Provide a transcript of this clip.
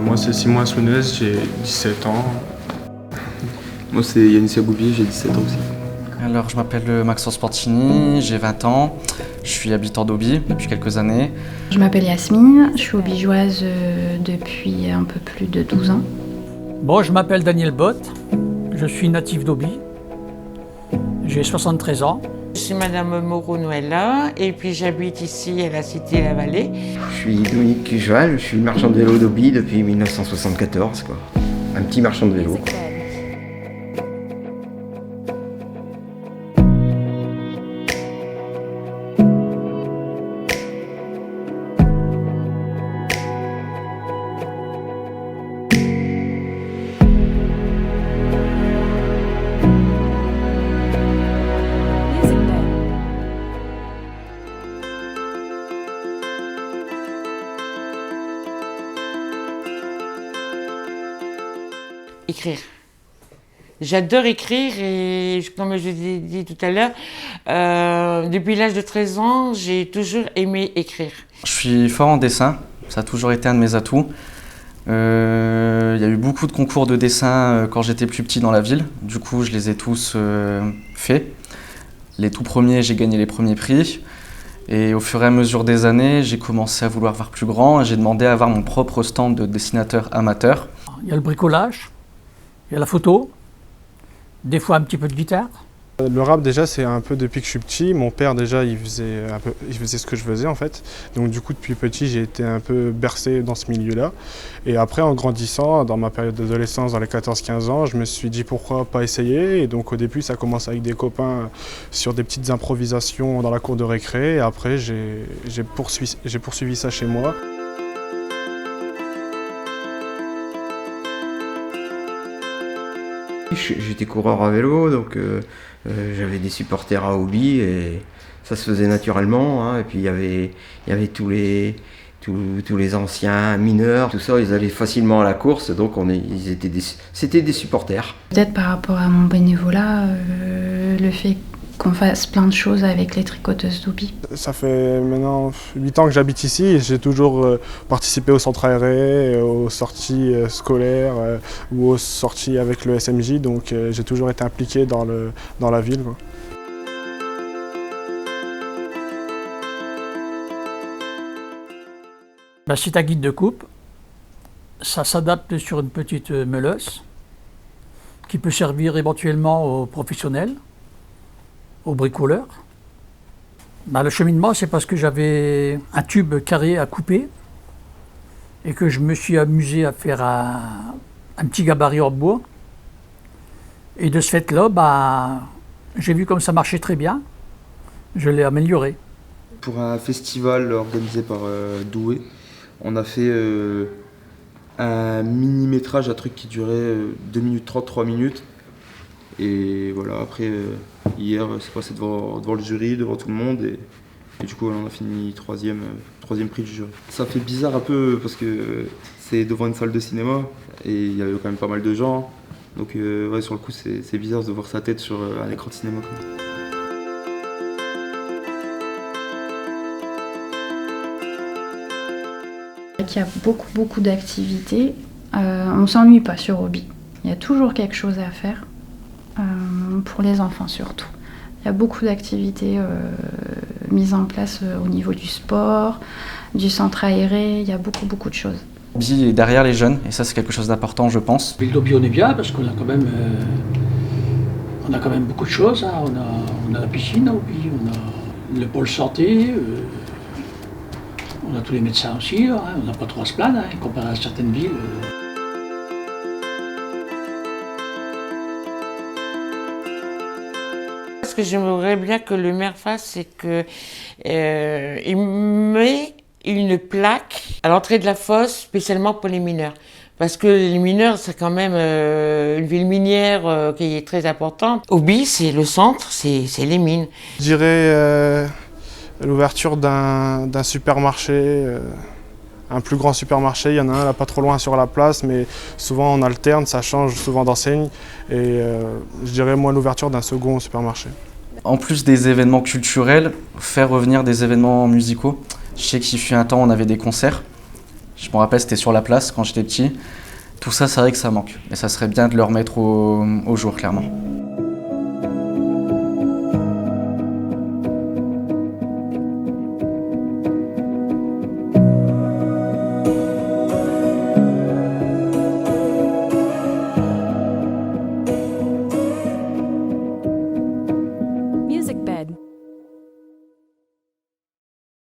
Moi, c'est Simon Asmenez, j'ai 17 ans. Moi, c'est Yanis Agoubi, j'ai 17 ans aussi. Alors, je m'appelle Maxence Portini, j'ai 20 ans, je suis habitant d'Auby depuis quelques années. Je m'appelle Yasmine, je suis aubigeoise depuis un peu plus de 12 ans. Bon, je m'appelle Daniel Bott, je suis natif d'Auby, j'ai 73 ans. Je suis Madame Moreau-Noëlla et puis j'habite ici à la Cité-la-Vallée. Je suis Dominique Cujeval, je suis marchand de vélo d'Auby depuis 1974, quoi. Un petit marchand de vélo. Écrire. J'adore écrire et comme je l'ai dit tout à l'heure, depuis l'âge de 13 ans, j'ai toujours aimé écrire. Je suis fort en dessin, ça a toujours été un de mes atouts. Il y a eu beaucoup de concours de dessin quand j'étais plus petit dans la ville, du coup je les ai tous faits. Les tout premiers, j'ai gagné les premiers prix. Et au fur et à mesure des années, j'ai commencé à vouloir voir plus grand et j'ai demandé à avoir mon propre stand de dessinateur amateur. Il y a le bricolage, il y a la photo, des fois un petit peu de guitare. Le rap déjà c'est un peu depuis que je suis petit. Mon père déjà il faisait ce que je faisais en fait. Donc du coup depuis petit j'ai été un peu bercé dans ce milieu-là. Et après en grandissant, dans ma période d'adolescence, dans les 14-15 ans, je me suis dit pourquoi pas essayer. Et donc au début ça commence avec des copains sur des petites improvisations dans la cour de récré. Et après j'ai poursuivi ça chez moi. J'étais coureur à vélo, donc j'avais des supporters à Auby et ça se faisait naturellement. Hein. Et puis il y avait tous les anciens mineurs, tout ça, ils allaient facilement à la course, donc c'était des supporters. Peut-être par rapport à mon bénévolat, le fait qu'on fasse plein de choses avec les tricoteuses d'Auby. Ça fait maintenant 8 ans que j'habite ici et j'ai toujours participé au centre aéré, aux sorties scolaires ou aux sorties avec le SMJ, donc j'ai toujours été impliqué dans la ville, quoi. C'est un guide de coupe, ça s'adapte sur une petite meuleuse qui peut servir éventuellement aux professionnels, aux bricoleurs. Le cheminement, c'est parce que j'avais un tube carré à couper et que je me suis amusé à faire un petit gabarit en bois. Et de ce fait-là, j'ai vu comme ça marchait très bien, je l'ai amélioré. Pour un festival organisé par Douai, on a fait un mini-métrage, un truc qui durait 2 minutes 30, 3 minutes. Et voilà, après, hier, c'est passé devant le jury, devant tout le monde. Et du coup, on a fini troisième prix du jury. Ça fait bizarre un peu parce que c'est devant une salle de cinéma et il y avait quand même pas mal de gens. Donc ouais, sur le coup, c'est bizarre de voir sa tête sur un écran de cinéma, quoi. Il y a beaucoup d'activités. On ne s'ennuie pas sur Auby. Il y a toujours quelque chose à faire. Pour les enfants surtout. Il y a beaucoup d'activités mises en place au niveau du sport, du centre aéré, il y a beaucoup de choses. Auby est derrière les jeunes et ça c'est quelque chose d'important je pense. Ville d'Auby on est bien parce qu'on a quand même beaucoup de choses. Hein. On a la piscine à Auby, on a le pôle santé, on a tous les médecins aussi, hein. On n'a pas trop à se plaindre hein, comparé à certaines villes. Ce que j'aimerais bien que le maire fasse, c'est qu'il met une plaque à l'entrée de la fosse spécialement pour les mineurs. Parce que les mineurs, c'est quand même une ville minière qui est très importante. Auby, c'est le centre, c'est les mines. Je dirais l'ouverture d'un supermarché, un plus grand supermarché. Il y en a un là pas trop loin sur la place, mais souvent on alterne, ça change souvent d'enseigne. Et je dirais moi l'ouverture d'un second supermarché. En plus des événements culturels, faire revenir des événements musicaux. Je sais qu'il fut un temps, on avait des concerts. Je me rappelle, c'était sur la place quand j'étais petit. Tout ça, c'est vrai que ça manque. Mais ça serait bien de le remettre au jour, clairement.